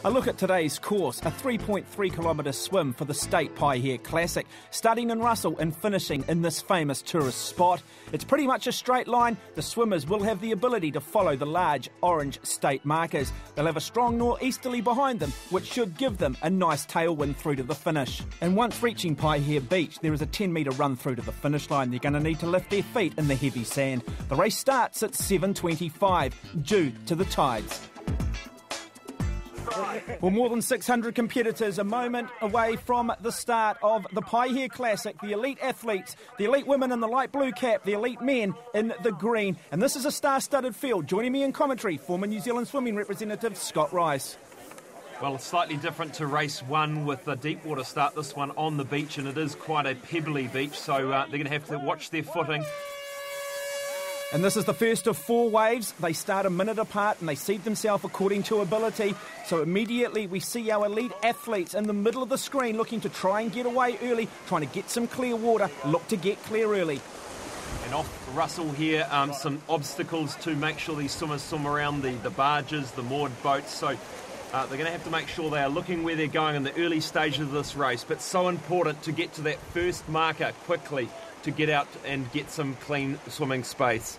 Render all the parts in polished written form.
A look at today's course, a 3.3 kilometre swim for the State Paihia Classic, starting in Russell and finishing in this famous tourist spot. It's pretty much a straight line. The swimmers will have the ability to follow the large orange state markers. They'll have a strong northeasterly behind them, which should give them a nice tailwind through to the finish. And once reaching Paihia Beach, there is a 10-metre run through to the finish line. They're going to need to lift their feet in the heavy sand. The race starts at 7:25, due to the tides. Well, more than 600 competitors, a moment away from the start of the Paihia Classic. The elite athletes, the elite women in the light blue cap, the elite men in the green. And this is a star-studded field. Joining me in commentary, former New Zealand swimming representative Scott Rice. Well, it's slightly different to race one with the deep water start, this one on the beach, and it is quite a pebbly beach, so they're going to have to watch their footing. And this is the first of 4 waves. They start a minute apart and they seed themselves according to ability. So immediately we see our elite athletes in the middle of the screen looking to try and get away early, trying to get some clear water, look to get clear early. And off Russell here, some obstacles to make sure these swimmers swim around the barges, the moored boats. So they're going to have to make sure they are looking where they're going in the early stages of this race. But so important to get to that first marker quickly, to get out and get some clean swimming space.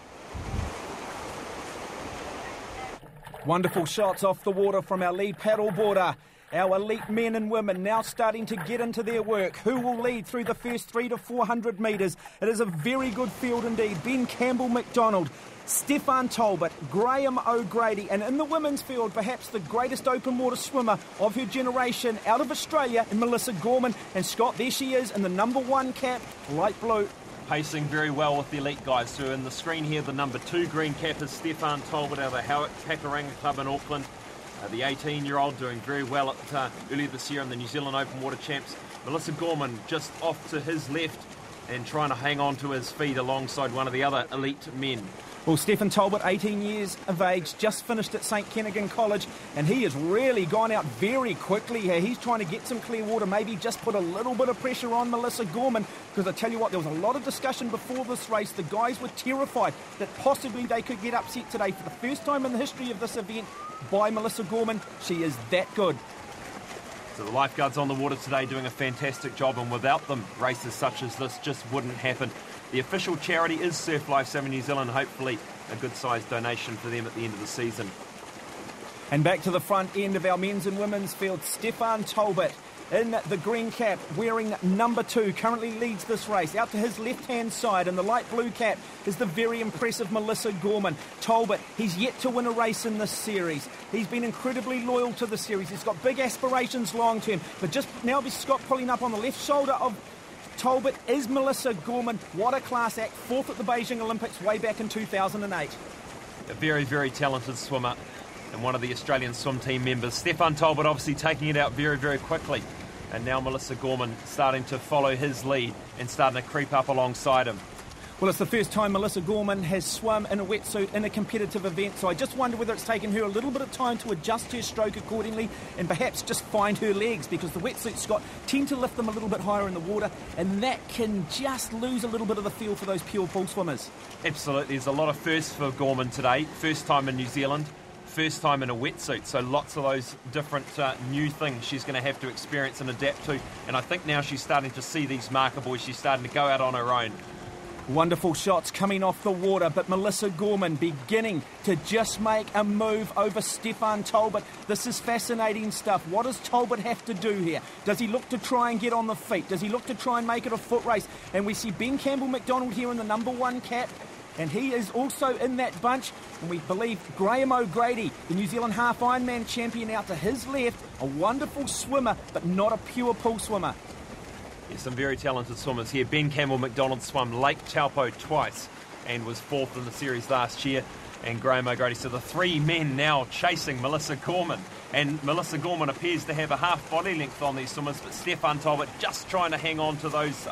Wonderful shots off the water from our lead paddleboarder. Our elite men and women now starting to get into their work. Who will lead through the first 300 to 400 metres? It is a very good field indeed. Ben Campbell-McDonald, Stefan Talbot, Graham O'Grady, and in the women's field, perhaps the greatest open water swimmer of her generation out of Australia, Melissa Gorman. And Scott, there she is in the number 1 cap, light blue. Pacing very well with the elite guys. So in the screen here, the number 2 green cap is Stefan Talbot out of the Howick Pakuranga Club in Auckland. The 18-year-old doing very well at earlier this year in the New Zealand Open Water Champs. Melissa Gorman just off to his left and trying to hang on to his feet alongside one of the other elite men. Well, Stefan Talbot, 18 years of age, just finished at St Kentigern College, and he has really gone out very quickly here. He's trying to get some clear water, maybe just put a little bit of pressure on Melissa Gorman, because I tell you what, there was a lot of discussion before this race. The guys were terrified that possibly they could get upset today for the first time in the history of this event by Melissa Gorman. She is that good. So the lifeguards on the water today doing a fantastic job, and without them, races such as this just wouldn't happen. The official charity is Surf Life Saving New Zealand, hopefully a good-sized donation for them at the end of the season. And back to the front end of our men's and women's field, Stefan Talbot in the green cap, wearing number 2, currently leads this race. Out to his left-hand side in the light blue cap is the very impressive Melissa Gorman. Talbot, he's yet to win a race in this series. He's been incredibly loyal to the series. He's got big aspirations long-term. But just now, Scott pulling up on the left shoulder of Talbot is Melissa Gorman. What a class act. 4th at the Beijing Olympics way back in 2008. A very, very talented swimmer and one of the Australian swim team members. Stefan Talbot obviously taking it out very, very quickly. And now Melissa Gorman starting to follow his lead and starting to creep up alongside him. Well, it's the first time Melissa Gorman has swum in a wetsuit in a competitive event, so I just wonder whether it's taken her a little bit of time to adjust her stroke accordingly and perhaps just find her legs, because the wetsuits, Scott, tend to lift them a little bit higher in the water, and that can just lose a little bit of the feel for those pure pool swimmers. Absolutely. There's a lot of firsts for Gorman today. First time in New Zealand, first time in a wetsuit, so lots of those different new things she's going to have to experience and adapt to. And I think now she's starting to see these marker buoys. She's starting to go out on her own. Wonderful shots coming off the water, but Melissa Gorman beginning to just make a move over Stefan Talbot. This is fascinating stuff. What does Talbot have to do here? Does he look to try and get on the feet? Does he look to try and make it a foot race? And we see Ben Campbell-McDonald here in the number 1 cap, and he is also in that bunch. And we believe Graham O'Grady, the New Zealand half Ironman champion, out to his left, a wonderful swimmer, but not a pure pool swimmer. Yes, some very talented swimmers here. Ben Campbell-McDonald swam Lake Taupo twice and was 4th in the series last year. And Graham O'Grady. So the 3 men now chasing Melissa Gorman. And Melissa Gorman appears to have a half body length on these swimmers, but Stefan Talbot just trying to hang on to those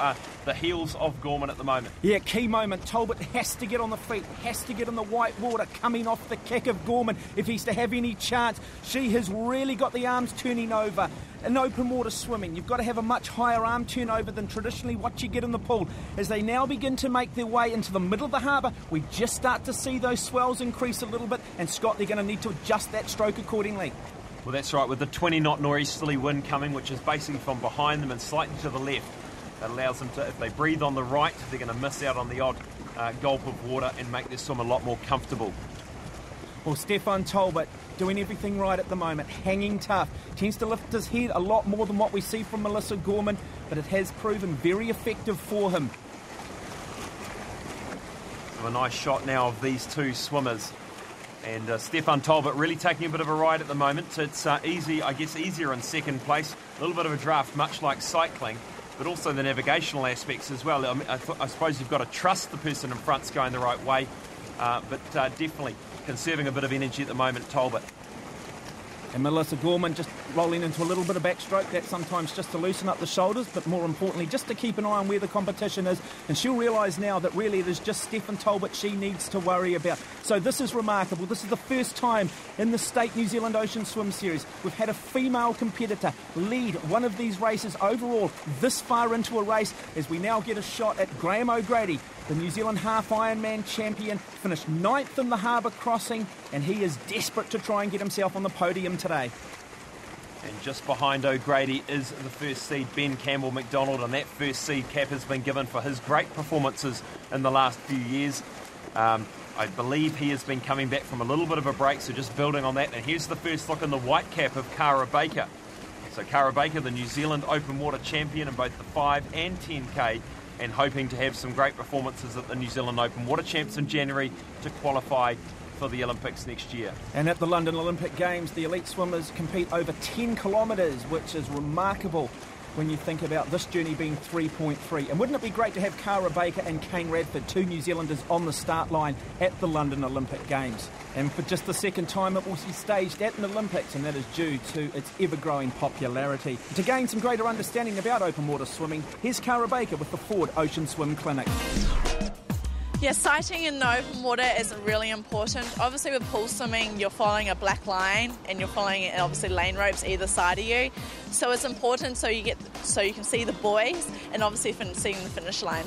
the heels of Gorman at the moment. Yeah, key moment. Talbot has to get on the feet, has to get in the white water, coming off the kick of Gorman if he's to have any chance. She has really got the arms turning over. In open water swimming, you've got to have a much higher arm turnover than traditionally what you get in the pool. As they now begin to make their way into the middle of the harbour, we just start to see those swells increase a little bit, and Scott, they're going to need to adjust that stroke accordingly. Well, that's right, with the 20-knot northeasterly wind coming, which is basically from behind them and slightly to the left. That allows them to, if they breathe on the right, they're going to miss out on the odd gulp of water and make their swim a lot more comfortable. Well, Stefan Talbot doing everything right at the moment, hanging tough. Tends to lift his head a lot more than what we see from Melissa Gorman, but it has proven very effective for him. So a nice shot now of these two swimmers. And Stefan Talbot really taking a bit of a ride at the moment. It's easy, I guess, easier in second place. A little bit of a draft, much like cycling, but also the navigational aspects as well. I suppose you've got to trust the person in front's going the right way, but definitely conserving a bit of energy at the moment, Talbot. And Melissa Gorman just rolling into a little bit of backstroke. That's sometimes just to loosen up the shoulders, but more importantly, just to keep an eye on where the competition is. And she'll realise now that really it is just Stefan Talbot she needs to worry about. So this is remarkable. This is the first time in the State New Zealand Ocean Swim Series we've had a female competitor lead one of these races overall this far into a race, as we now get a shot at Graham O'Grady, the New Zealand half Ironman champion, finished 9th in the Harbour Crossing, and he is desperate to try and get himself on the podium today. And just behind O'Grady is the first seed, Ben Campbell McDonald, and that first seed cap has been given for his great performances in the last few years. I believe he has been coming back from a little bit of a break, so just building on that. And here's the first look in the white cap of Cara Baker. So Cara Baker, the New Zealand open water champion in both the 5 and 10K, and hoping to have some great performances at the New Zealand Open Water Champs in January to qualify for the Olympics next year. And at the London Olympic Games, the elite swimmers compete over 10 kilometres, which is remarkable when you think about this journey being 3.3. And wouldn't it be great to have Cara Baker and Kane Radford, two New Zealanders, on the start line at the London Olympic Games? And for just the second time, it will be staged at an Olympics, and that is due to its ever-growing popularity. To gain some greater understanding about open water swimming, here's Cara Baker with the Ford Ocean Swim Clinic. Yeah, sighting in the open water is really important. Obviously with pool swimming, you're following a black line and you're following obviously lane ropes either side of you. So it's important so you can see the buoys and obviously seeing the finish line.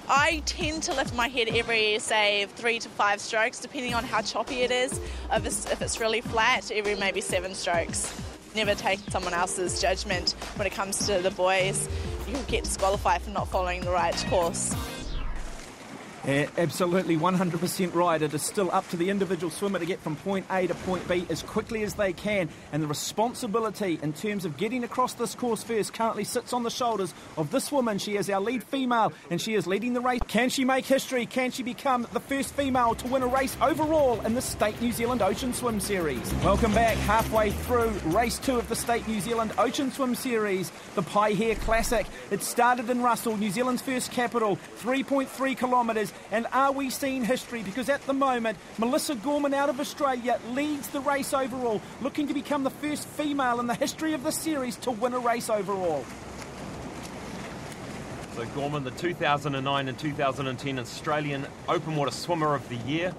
I tend to lift my head every, say, 3 to 5 strokes, depending on how choppy it is. If it's really flat, every maybe 7 strokes. Never take someone else's judgment when it comes to the buoys. You'll get disqualified for not following the right course. Absolutely 100% right. It is still up to the individual swimmer to get from point A to point B as quickly as they can, and the responsibility in terms of getting across this course first currently sits on the shoulders of this woman. She is our lead female and she is leading the race. Can she make history? Can she become the first female to win a race overall in the State New Zealand Ocean Swim Series? Welcome back, halfway through race 2 of the State New Zealand Ocean Swim Series, the Paihia Classic. It started in Russell, New Zealand's first capital, 3.3 kilometres. And are we seeing history? Because at the moment, Melissa Gorman out of Australia leads the race overall, looking to become the first female in the history of the series to win a race overall. So Gorman, the 2009 and 2010 Australian Open Water Swimmer of the Year.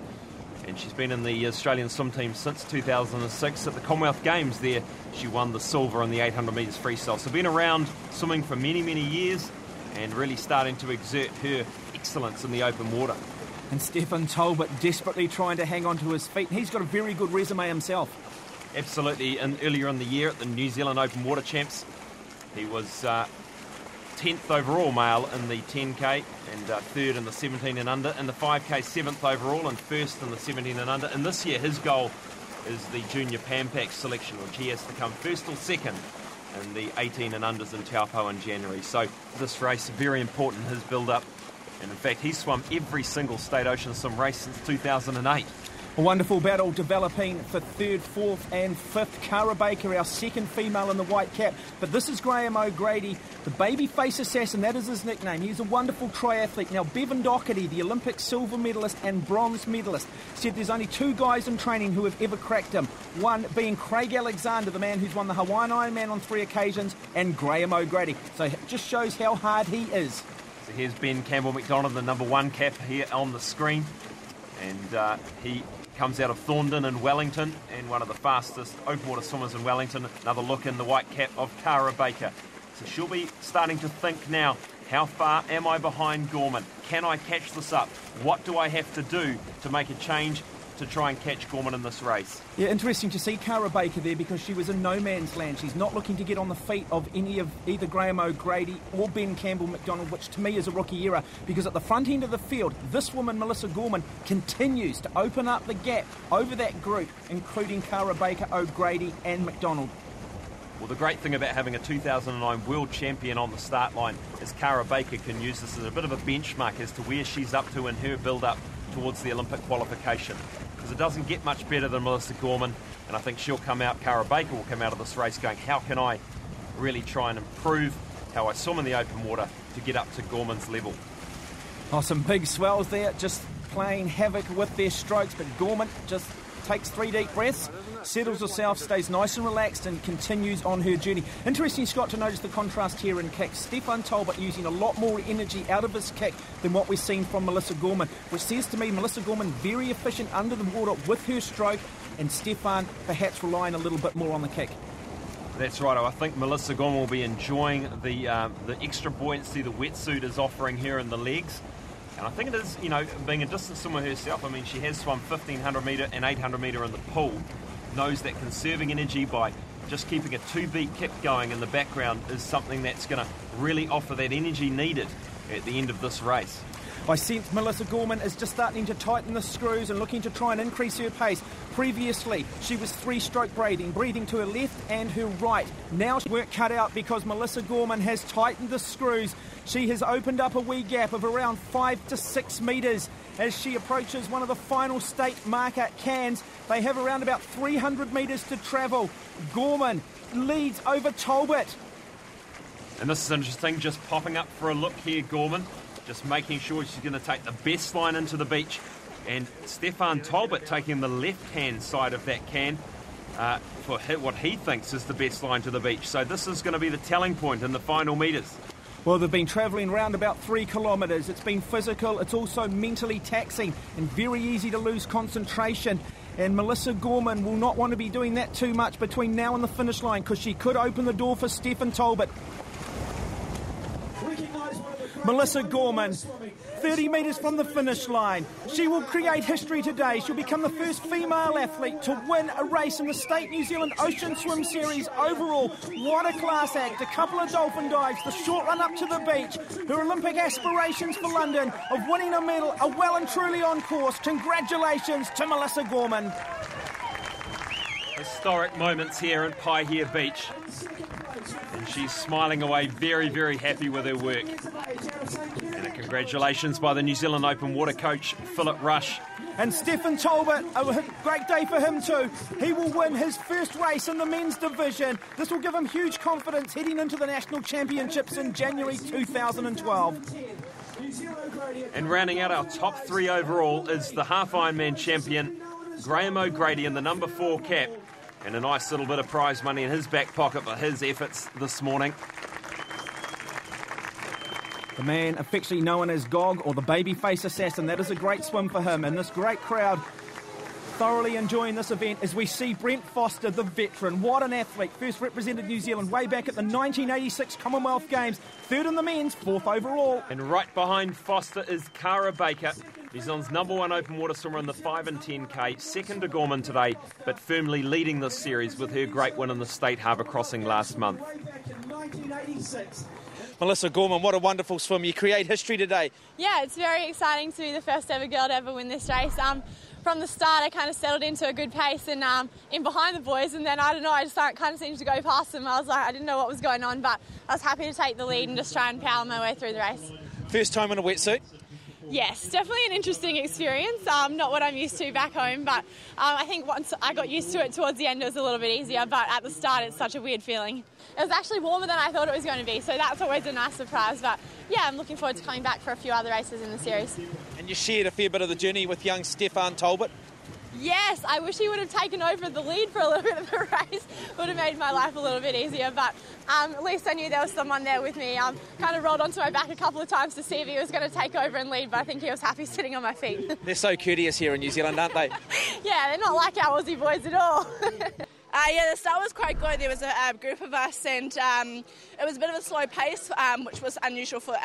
And she's been in the Australian swim team since 2006. At the Commonwealth Games there, she won the silver in the 800 metres freestyle. So been around swimming for many, many years and really starting to exert her excellence in the open water. And Stefan Talbot desperately trying to hang on to his feet. He's got a very good resume himself. Absolutely. And earlier in the year at the New Zealand Open Water Champs, he was 10th overall male in the 10K and 3rd in the 17 and under. In the 5K, 7th overall and 1st in the 17 and under. And this year his goal is the Junior Pan-Pac selection, which he has to come 1st or 2nd in the 18 and unders in Taupo in January. So this race is very important in his build-up. And in fact, he's swum every single state ocean swim race since 2008. A wonderful battle developing for 3rd, 4th and 5th. Cara Baker, our second female in the white cap. But this is Graham O'Grady, the babyface assassin, that is his nickname. He's a wonderful triathlete. Now, Bevan Doherty, the Olympic silver medalist and bronze medalist, said there's only 2 guys in training who have ever cracked him. One being Craig Alexander, the man who's won the Hawaiian Ironman on 3 occasions, and Graham O'Grady. So it just shows how hard he is. So here's Ben Campbell McDonald, the number 1 cap here on the screen. And he comes out of Thorndon in Wellington and one of the fastest open water swimmers in Wellington. Another look in the white cap of Cara Baker. So she'll be starting to think now, how far am I behind Gorman? Can I catch this up? What do I have to do to make a change to try and catch Gorman in this race. Yeah, interesting to see Cara Baker there because she was in no man's land. She's not looking to get on the feet of any of either Graham O'Grady or Ben Campbell McDonald, which to me is a rookie error, because at the front end of the field, this woman, Melissa Gorman, continues to open up the gap over that group, including Cara Baker, O'Grady and McDonald. Well, the great thing about having a 2009 world champion on the start line is Cara Baker can use this as a bit of a benchmark as to where she's up to in her build-up towards the Olympic qualification. Because it doesn't get much better than Melissa Gorman, and I think Cara Baker will come out of this race going, how can I really try and improve how I swim in the open water to get up to Gorman's level? Oh, some big swells there, just playing havoc with their strokes, but Gorman just takes 3 deep breaths, settles herself, stays nice and relaxed and continues on her journey. Interesting, Scott, to notice the contrast here in kicks. Stefan Talbot using a lot more energy out of his kick than what we've seen from Melissa Gorman, which says to me Melissa Gorman very efficient under the water with her stroke, and Stefan perhaps relying a little bit more on the kick. That's right. I think Melissa Gorman will be enjoying the extra buoyancy the wetsuit is offering her in the legs. And I think it is, being a distance swimmer herself, I mean, she has swum 1,500 metre and 800 metre in the pool, knows that conserving energy by just keeping a 2-beat kick going in the background is something that's going to really offer that energy needed at the end of this race. I sense Melissa Gorman is just starting to tighten the screws and looking to try and increase her pace. Previously, she was 3-stroke breathing to her left and her right. Now she work cut out because Melissa Gorman has tightened the screws. She has opened up a wee gap of around 5 to 6 metres as she approaches one of the final state marker cans. They have around about 300 metres to travel. Gorman leads over Talbot. And this is interesting, just popping up for a look here, Gorman. Just making sure she's going to take the best line into the beach. And Stefan Talbot taking the left-hand side of that can for what he thinks is the best line to the beach. So this is going to be the telling point in the final metres. Well, they've been travelling around about 3 kilometres. It's been physical, it's also mentally taxing and very easy to lose concentration. And Melissa Gorman will not want to be doing that too much between now and the finish line because she could open the door for Stefan Talbot. Melissa Gorman, 30 metres from the finish line. She will create history today. She'll become the first female athlete to win a race in the State New Zealand Ocean Swim Series overall. What a class act. A couple of dolphin dives, the short run up to the beach. Her Olympic aspirations for London of winning a medal are well and truly on course. Congratulations to Melissa Gorman. Historic moments here at Paihia Beach. And she's smiling away, very, very happy with her work. And a congratulations by the New Zealand Open Water coach, Philip Rush. And Stefan Talbot, a great day for him too. He will win his first race in the men's division. This will give him huge confidence heading into the national championships in January 2012. And rounding out our top 3 overall is the half Ironman champion, Graham O'Grady, in the number 4 cap. And a nice little bit of prize money in his back pocket for his efforts this morning. The man affectionately known as Gog, or the babyface assassin. That is a great swim for him. And this great crowd thoroughly enjoying this event as we see Brent Foster, the veteran. What an athlete. First represented New Zealand way back at the 1986 Commonwealth Games. 3rd in the men's, 4th overall. And right behind Foster is Cara Baker, New Zealand's number 1 open water swimmer in the 5 and 10K, 2nd to Gorman today, but firmly leading this series with her great win in the State Harbour Crossing last month. Melissa Gorman, what a wonderful swim. You create history today. Yeah, it's very exciting to be the first ever girl to ever win this race. From the start, I kind of settled into a good pace and in behind the boys, and then, I don't know, I just kind of seemed to go past them. I was like, I didn't know what was going on, but I was happy to take the lead and just try and power my way through the race. First time in a wetsuit? Yes, definitely an interesting experience. Not what I'm used to back home, but I think once I got used to it towards the end, it was a little bit easier, but at the start, it's such a weird feeling. It was actually warmer than I thought it was going to be, so that's always a nice surprise, but yeah, I'm looking forward to coming back for a few other races in the series. And you shared a fair bit of the journey with young Stefan Talbot? Yes, I wish he would have taken over the lead for a little bit of the race. Would have made my life a little bit easier, but at least I knew there was someone there with me. Kind of rolled onto my back a couple of times to see if he was going to take over and lead, but I think he was happy sitting on my feet. They're so courteous here in New Zealand, aren't they? Yeah, they're not like our Aussie boys at all. Yeah, the start was quite good. There was a group of us, and it was a bit of a slow pace, which was unusual for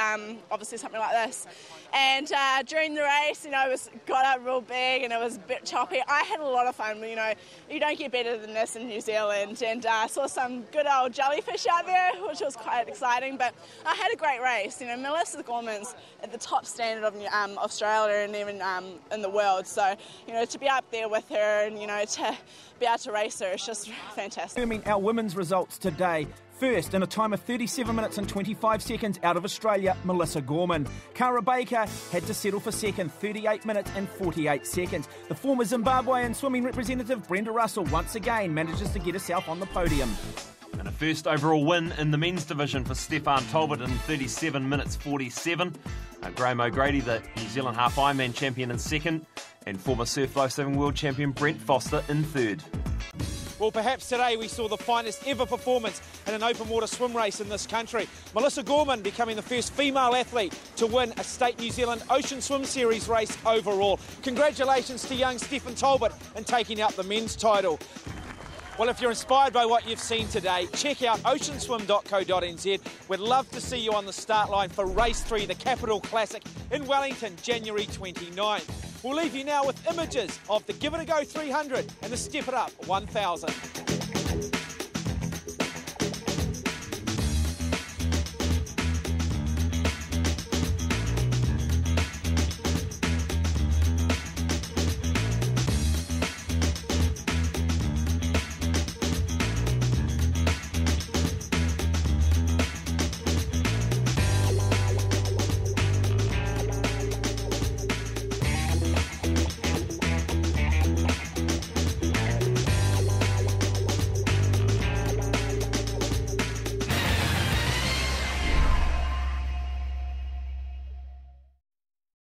obviously something like this. And during the race, it got up real big and it was a bit choppy. I had a lot of fun. You don't get better than this in New Zealand, and I saw some good old jellyfish out there, which was quite exciting. But I had a great race. Melissa Gorman's at the top standard of Australia and even in the world. So to be up there with her and to be able to race her, it's just fantastic. Our women's results today. First, in a time of 37 minutes and 25 seconds out of Australia, Melissa Gorman. Cara Baker had to settle for second, 38 minutes and 48 seconds. The former Zimbabwean swimming representative Brenda Russell once again manages to get herself on the podium. And a first overall win in the men's division for Stefan Talbot in 37 minutes 47. Graham O'Grady, the New Zealand half Ironman champion, in second, and former surf flow swimming world champion Brent Foster in third. Well, perhaps today we saw the finest ever performance in an open water swim race in this country. Melissa Gorman becoming the first female athlete to win a State New Zealand Ocean Swim Series race overall. Congratulations to young Stefan Talbot in taking out the men's title. Well, if you're inspired by what you've seen today, check out oceanswim.co.nz. We'd love to see you on the start line for Race 3, the Capital Classic in Wellington, January 29th. We'll leave you now with images of the Give It A Go 300 and the Step It Up 1000.